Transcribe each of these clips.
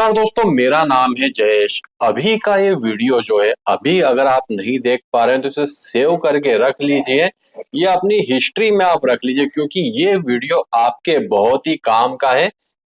नमस्कार दोस्तों, मेरा नाम है जयेश। अभी का ये वीडियो जो है, अभी अगर आप नहीं देख पा रहे हैं तो इसे सेव करके रख लीजिए या अपनी हिस्ट्री में आप रख लीजिए, क्योंकि ये वीडियो आपके बहुत ही काम का है।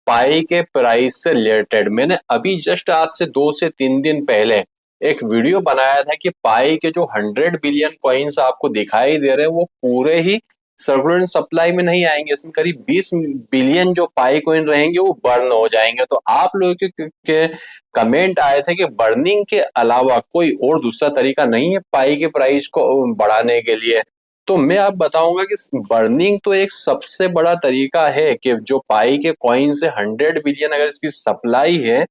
पाई के प्राइस से रिलेटेड मैंने अभी जस्ट आज से 2 से 3 दिन पहले एक वीडियो बनाया था कि पाई के जो 100 बिलियन कॉइन्स आपको दिखाई दे रहे हैं वो पूरे ही सर्कुलेट सप्लाई में नहीं आएंगे। इसमें करीब 20 बिलियन जो पाई कॉइन रहेंगे वो बर्न हो जाएंगे। तो आप लोगों के कमेंट आए थे कि बर्निंग के अलावा कोई और दूसरा तरीका नहीं है पाई के प्राइस को बढ़ाने के लिए। तो मैं आप बताऊंगा कि बर्निंग तो एक सबसे बड़ा तरीका है कि जो पाई के कॉइन से 100 बिलियन अगर इसकी सप्लाई है,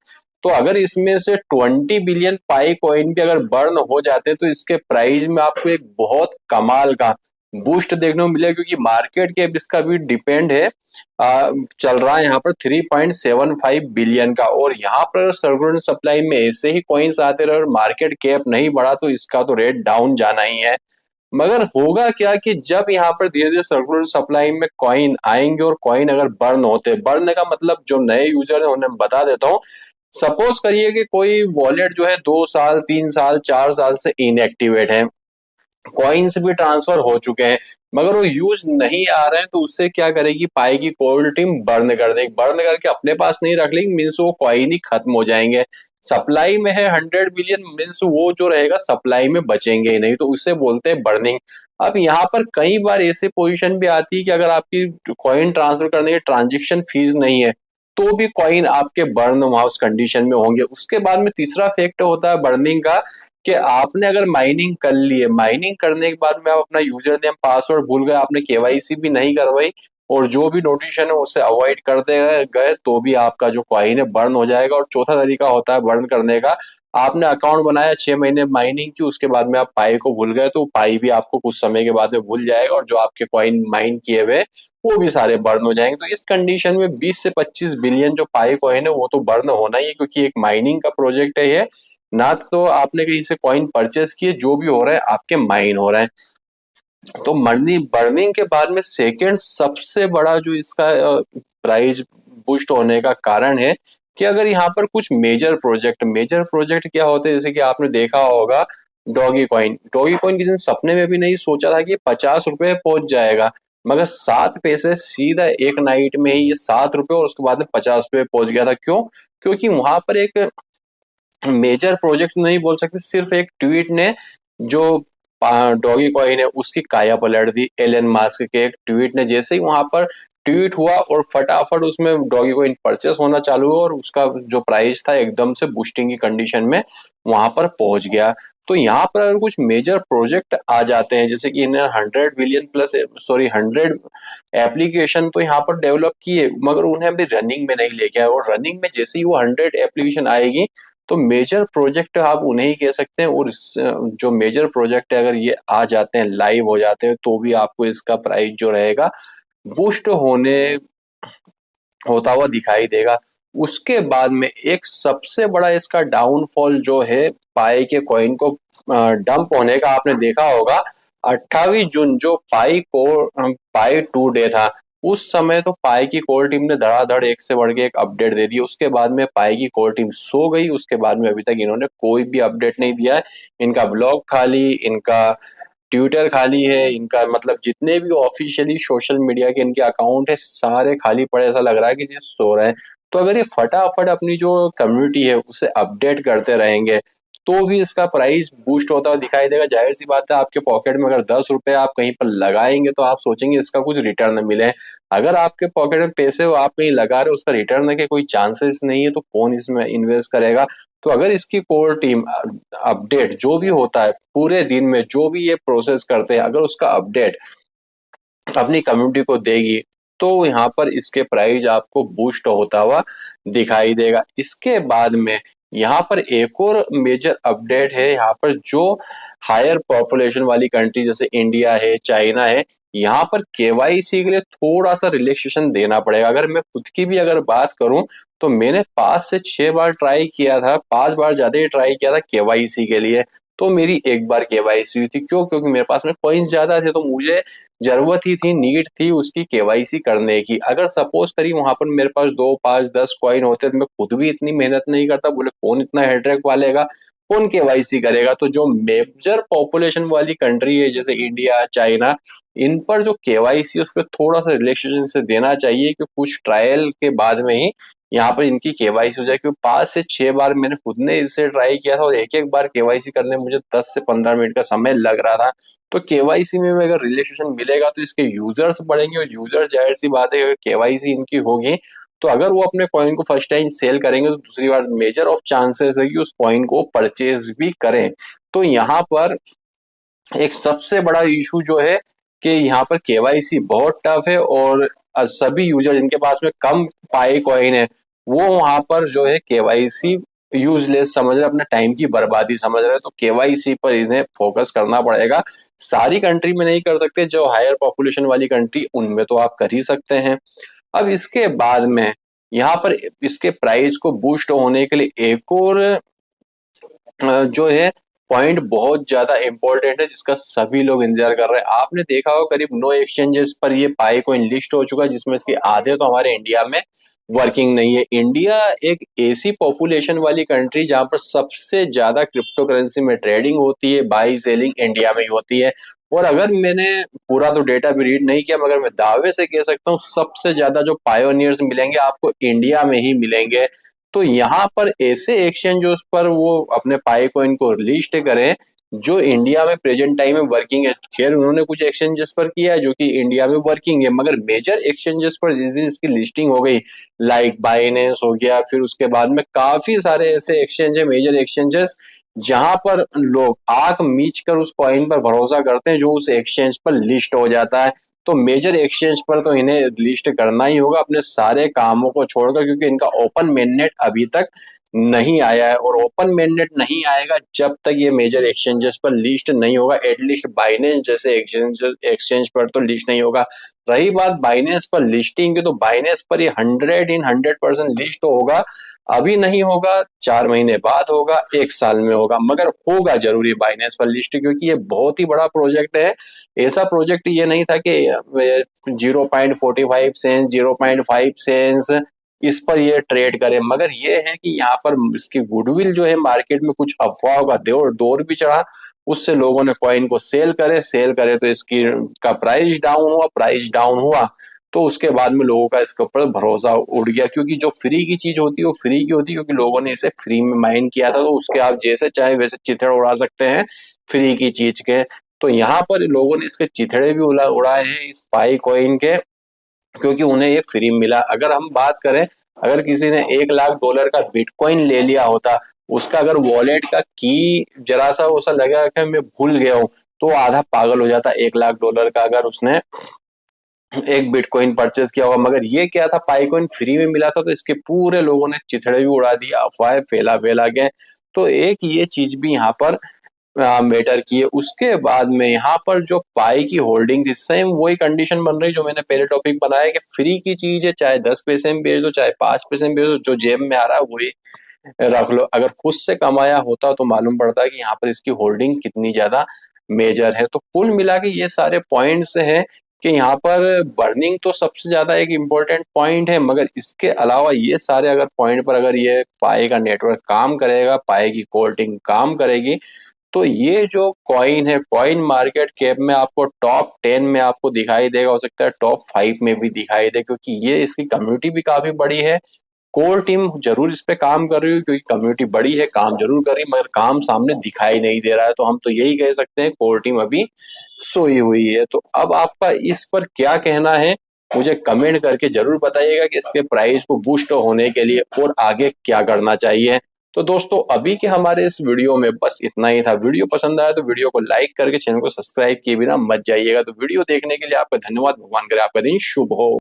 तो अगर इसमें से 20 बिलियन पाई कॉइन भी अगर बर्न हो जाते हैं तो इसके प्राइस में आपको एक बहुत कमाल का बूस्ट देखने को मिलेगा, क्योंकि मार्केट कैप इसका भी डिपेंड है। चल रहा है यहाँ पर 3.75 बिलियन का, और यहाँ पर सर्कुलेट सप्लाई में ऐसे ही कॉइन्स आते रहे और मार्केट कैप नहीं बढ़ा तो इसका तो रेट डाउन जाना ही है। मगर होगा क्या कि जब यहाँ पर धीरे धीरे सर्कुलर सप्लाई में कॉइन आएंगे और कॉइन अगर बर्न होते, बर्न का मतलब जो नए यूजर है उन्हें बता देता हूँ। सपोज करिए कि कोई वॉलेट जो है 2 साल 3 साल 4 साल से इनएक्टिवेट है, कॉइन्स भी ट्रांसफर हो चुके हैं मगर वो यूज नहीं आ रहे हैं, तो उससे क्या करेगी पाई की कोर टीम बर्न कर देगी। बर्न करके अपने पास नहीं रख लेगी, मीन्स वो कॉइन ही खत्म हो जाएंगे। सप्लाई में है 100 बिलियन, मीन्स वो जो रहेगा सप्लाई में बचेंगे ही नहीं, तो उसे बोलते हैं बर्निंग। अब यहाँ पर कई बार ऐसे पोजीशन भी आती है कि अगर आपकी कॉइन ट्रांसफर करने की ट्रांजेक्शन फीस नहीं है तो भी कॉइन आपके बर्न उस कंडीशन में होंगे। उसके बाद में तीसरा फैक्टर होता है बर्निंग का, कि आपने अगर माइनिंग कर ली है, माइनिंग करने के बाद में आप अपना यूजर नेम पासवर्ड भूल गए, आपने केवाईसी भी नहीं करवाई और जो भी नोटिफिकेशन है उसे अवॉइड करते गए, तो भी आपका जो कॉइन है बर्न हो जाएगा। और चौथा तरीका होता है बर्न करने का, आपने अकाउंट बनाया 6 महीने माइनिंग की, उसके बाद में आप पाई को भूल गए तो पाई भी आपको कुछ समय के बाद में भूल जाएगा और जो आपके कॉइन माइन किए हुए वो भी सारे बर्न हो जाएंगे। तो इस कंडीशन में 20 से 25 बिलियन जो पाई कॉइन है वो तो बर्न होना ही है, क्योंकि एक माइनिंग का प्रोजेक्ट है ये। ना तो आपने कहीं से कॉइन परचेस किए, जो भी हो रहा है आपके माइन हो रहा है। तो मर्निंग बर्निंग के बाद में सेकेंड सबसे बड़ा जो इसका प्राइस बूस्ट होने का कारण है कि अगर यहाँ पर कुछ मेजर प्रोजेक्ट क्या होते हैं, जैसे कि आपने देखा होगा डॉगी कॉइन किसी ने सपने में भी नहीं सोचा था कि 50 रुपए पहुंच जाएगा, मगर 7 पैसे सीधा एक नाइट में ही ये 7 रुपए और उसके बाद में 50 रुपए पहुंच गया था। क्यों? क्योंकि वहां पर एक मेजर प्रोजेक्ट नहीं बोल सकते, सिर्फ एक ट्वीट ने जो डॉगी कॉइन है उसकी काया पलट दी। एलन मास्क के एक ट्वीट ने जैसे ही वहां पर ट्वीट हुआ और फटाफट उसमें डॉगी कॉइन परचेस होना चालू हुआ और उसका जो प्राइस था एकदम से बूस्टिंग की कंडीशन में वहां पर पहुंच गया। तो यहाँ पर अगर कुछ मेजर प्रोजेक्ट आ जाते हैं, जैसे कि इन्हें 100 एप्लीकेशन तो यहाँ पर डेवलप किए, मगर उन्हें अभी रनिंग में नहीं लेके आए, और रनिंग में जैसे ही वो 100 एप्लीकेशन आएगी तो मेजर प्रोजेक्ट आप उन्हें ही कह सकते हैं। और जो मेजर प्रोजेक्ट है अगर ये आ जाते हैं, लाइव हो जाते हैं, तो भी आपको इसका प्राइस जो रहेगा बूस्ट होता हुआ दिखाई देगा। उसके बाद में एक सबसे बड़ा इसका डाउनफॉल जो है पाई के कॉइन को डंप होने का, आपने देखा होगा 28 जून जो पाई 2 डे था, उस समय तो पाई की कोर टीम ने धड़ाधड़ एक से बढ़ के एक अपडेट दे दी। उसके बाद में पाई की कोर टीम सो गई, उसके बाद में अभी तक इन्होंने कोई भी अपडेट नहीं दिया है। इनका ब्लॉग खाली, इनका ट्विटर खाली है, इनका मतलब जितने भी ऑफिशियली सोशल मीडिया के इनके अकाउंट है सारे खाली पड़े, ऐसा लग रहा है कि ये सो रहे हैं। तो अगर ये फटाफट अपनी जो कम्युनिटी है उसे अपडेट करते रहेंगे तो भी इसका प्राइस बूस्ट होता हुआ दिखाई देगा। जाहिर सी बात है, आपके पॉकेट में अगर 10 रुपए आप कहीं पर लगाएंगे तो आप सोचेंगे इसका कुछ रिटर्न मिले। अगर आपके पॉकेट में पैसे हो, आप कहीं लगा रहे हो, उसका रिटर्न के कोई चांसेस नहीं है, तो कौन इसमें इन्वेस्ट करेगा। तो अगर इसकी कोर टीम अपडेट जो भी होता है पूरे दिन में, जो भी ये प्रोसेस करते हैं, अगर उसका अपडेट अपनी कम्युनिटी को देगी तो यहाँ पर इसके प्राइस आपको बूस्ट होता हुआ दिखाई देगा। इसके बाद में यहाँ पर एक और मेजर अपडेट है, यहाँ पर जो हायर पॉपुलेशन वाली कंट्री जैसे इंडिया है, चाइना है, यहाँ पर केवाईसी के लिए थोड़ा सा रिलैक्सेशन देना पड़ेगा। अगर मैं खुद की भी अगर बात करूं तो मैंने 5 से 6 बार ट्राई किया था, 5 बार ज्यादा ही ट्राई किया था केवाईसी के लिए, तो मेरी एक बार केवाईसी हुई थी। क्यों? क्योंकि मेरे पास में कॉइन्स ज्यादा थे, तो मुझे जरूरत ही थी, नीड थी उसकी केवाईसी करने की। अगर सपोज करिए वहां पर मेरे पास 2, 5, 10 कॉइन होते तो मैं खुद भी इतनी मेहनत नहीं करता। बोले कौन इतना हेड्रेक वालेगा, कौन केवाईसी करेगा। तो जो मेजर पॉपुलेशन वाली कंट्री है जैसे इंडिया, चाइना, इन पर जो केवाईसी उस पर थोड़ा सा रिलैक्सेशन से देना चाहिए कि कुछ ट्रायल के बाद में ही यहाँ पर इनकी केवाईसी हो जाए। क्योंकि 5 से 6 बार मैंने खुद ने इससे ट्राई किया था और एक एक बार केवाईसी करने में मुझे 10 से 15 मिनट का समय लग रहा था। तो केवाईसी में अगर रिलैक्सेशन मिलेगा तो इसके यूजर्स बढ़ेंगे, और यूजर जाहिर सी बात है अगर केवाईसी इनकी होगी तो अगर वो अपने कॉइन को फर्स्ट टाइम सेल करेंगे तो दूसरी बार मेजर ऑफ चांसेस है कि उस कॉइन को परचेज भी करें। तो यहाँ पर एक सबसे बड़ा इशू जो है कि यहाँ पर केवाईसी बहुत टफ है, और सभी यूजर जिनके पास में कम पाई कॉइन है वो वहां पर जो है केवाईसी यूजलेस समझ रहे, अपने टाइम की बर्बादी समझ रहे। तो केवाईसी पर इन्हें फोकस करना पड़ेगा। सारी कंट्री में नहीं कर सकते, जो हायर पॉपुलेशन वाली कंट्री उनमें तो आप कर ही सकते हैं। अब इसके बाद में यहाँ पर इसके प्राइस को बूस्ट होने के लिए एक और जो है पॉइंट बहुत ज्यादा इंपॉर्टेंट है जिसका सभी लोग इंतजार कर रहे हैं। आपने देखा होगा करीब 9 एक्सचेंजेस पर ये पाई कॉइन लिस्ट हो चुका है, जिसमें इसके आधे तो हमारे इंडिया में वर्किंग नहीं है। इंडिया एक ऐसी पॉपुलेशन वाली कंट्री जहां पर सबसे ज्यादा क्रिप्टो करेंसी में ट्रेडिंग होती है, बाई सेलिंग इंडिया में ही होती है। और अगर मैंने पूरा तो डेटा भी रीड नहीं किया मगर मैं दावे से कह सकता हूँ सबसे ज्यादा जो पायोनियर्स मिलेंगे आपको इंडिया में ही मिलेंगे। तो यहाँ पर ऐसे एक्सचेंज पर वो अपने पाई कॉइन को लिस्ट करें जो इंडिया में प्रेजेंट टाइम में वर्किंग है। खैर उन्होंने कुछ एक्सचेंजेस पर किया है जो कि इंडिया में वर्किंग है, मगर मेजर एक्सचेंजेस पर जिस दिन इसकी लिस्टिंग हो गई, लाइक बाइनेंस हो गया, फिर उसके बाद में काफी सारे ऐसे एक्सचेंज है, मेजर एक्सचेंजेस, जहां पर लोग आंख मीच कर उस कॉइन पर भरोसा करते हैं जो उस एक्सचेंज पर लिस्ट हो जाता है। तो मेजर एक्सचेंज पर तो इन्हें लिस्ट करना ही होगा अपने सारे कामों को छोड़कर, क्योंकि इनका ओपन मेननेट अभी तक नहीं आया है, और ओपन मेननेट नहीं आएगा जब तक ये मेजर एक्सचेंजेस पर लिस्ट नहीं होगा। एटलीस्ट बाइनेंस जैसे एक्सचेंज पर तो लिस्ट नहीं होगा। रही बात बाइनेंस पर लिस्टिंग की, तो बाइनेंस पर ये 100% लिस्ट होगा। अभी नहीं होगा, 4 महीने बाद होगा, 1 साल में होगा, मगर होगा जरूरी बाइनेंस पर लिस्ट, क्योंकि ये बहुत ही बड़ा प्रोजेक्ट है। ऐसा प्रोजेक्ट ये नहीं था कि 0.45 सेंस, 0.5 सेंस इस पर ये ट्रेड करे, मगर ये है कि यहाँ पर इसकी गुडविल जो है मार्केट में कुछ अफवाहों का दौर भी चढ़ा, उससे लोगों ने कॉइन को सेल करे तो इसकी का प्राइस डाउन हुआ तो उसके बाद में लोगों का इसके ऊपर भरोसा उड़ गया। क्योंकि जो फ्री की चीज होती है वो फ्री की होती है, क्योंकि लोगों ने इसे फ्री में माइन किया था, तो उसके आप जैसे चाहे वैसे चिथड़ उड़ा सकते हैं फ्री की चीज के। तो यहाँ पर लोगों ने इसके चिथड़े भी उड़ाए हैं इस पाई कॉइन के, क्योंकि उन्हें ये फ्री मिला। अगर हम बात करें, अगर किसी ने $1 लाख का बिटकॉइन ले लिया होता, उसका अगर वॉलेट का की जरा सा वैसा लगा कि मैं भूल गया हूँ, तो आधा पागल हो जाता। $1 लाख का अगर उसने एक बिटकॉइन परचेज किया होगा, मगर ये क्या था, पाईकॉइन फ्री में मिला था, तो इसके पूरे लोगों ने चिथड़े भी उड़ा दिया, अफवाहें फैला गए। तो एक ये चीज भी यहाँ पर मैटर की है। उसके बाद में यहाँ पर जो पाई की होल्डिंग थी, सेम वही कंडीशन बन रही जो मैंने पहले टॉपिक बनाया कि फ्री की चीज है, चाहे 10 पैसे में बेच दो, चाहे 5 पैसे में बेच दो, जो जेब में आ रहा है वही रख लो। अगर खुद से कमाया होता तो मालूम पड़ता है कि यहाँ पर इसकी होल्डिंग कितनी ज्यादा मेजर है। तो कुल मिला के ये सारे पॉइंट्स हैं कि यहाँ पर बर्निंग तो सबसे ज्यादा एक इम्पोर्टेंट पॉइंट है, मगर इसके अलावा ये सारे अगर पॉइंट पर अगर ये पाई का नेटवर्क काम करेगा, पाई की कोल्डिंग काम करेगी, तो ये जो कॉइन है, कॉइन मार्केट कैप में आपको टॉप 10 में आपको दिखाई देगा, हो सकता है टॉप 5 में भी दिखाई दे, क्योंकि ये इसकी कम्युनिटी भी काफी बड़ी है। कोर टीम जरूर इस पे काम कर रही है, क्योंकि कम्युनिटी बड़ी है, काम जरूर कर रही है, मगर काम सामने दिखाई नहीं दे रहा है। तो हम तो यही कह सकते हैं कोर टीम अभी सोई हुई है। तो अब आपका इस पर क्या कहना है, मुझे कमेंट करके जरूर बताइएगा कि इसके प्राइस को बूस्ट होने के लिए और आगे क्या करना चाहिए। तो दोस्तों अभी के हमारे इस वीडियो में बस इतना ही था। वीडियो पसंद आया तो वीडियो को लाइक करके चैनल को सब्सक्राइब किए बिना मत जाइएगा। तो वीडियो देखने के लिए आपका धन्यवाद। भगवान करे आपका दिन शुभ हो।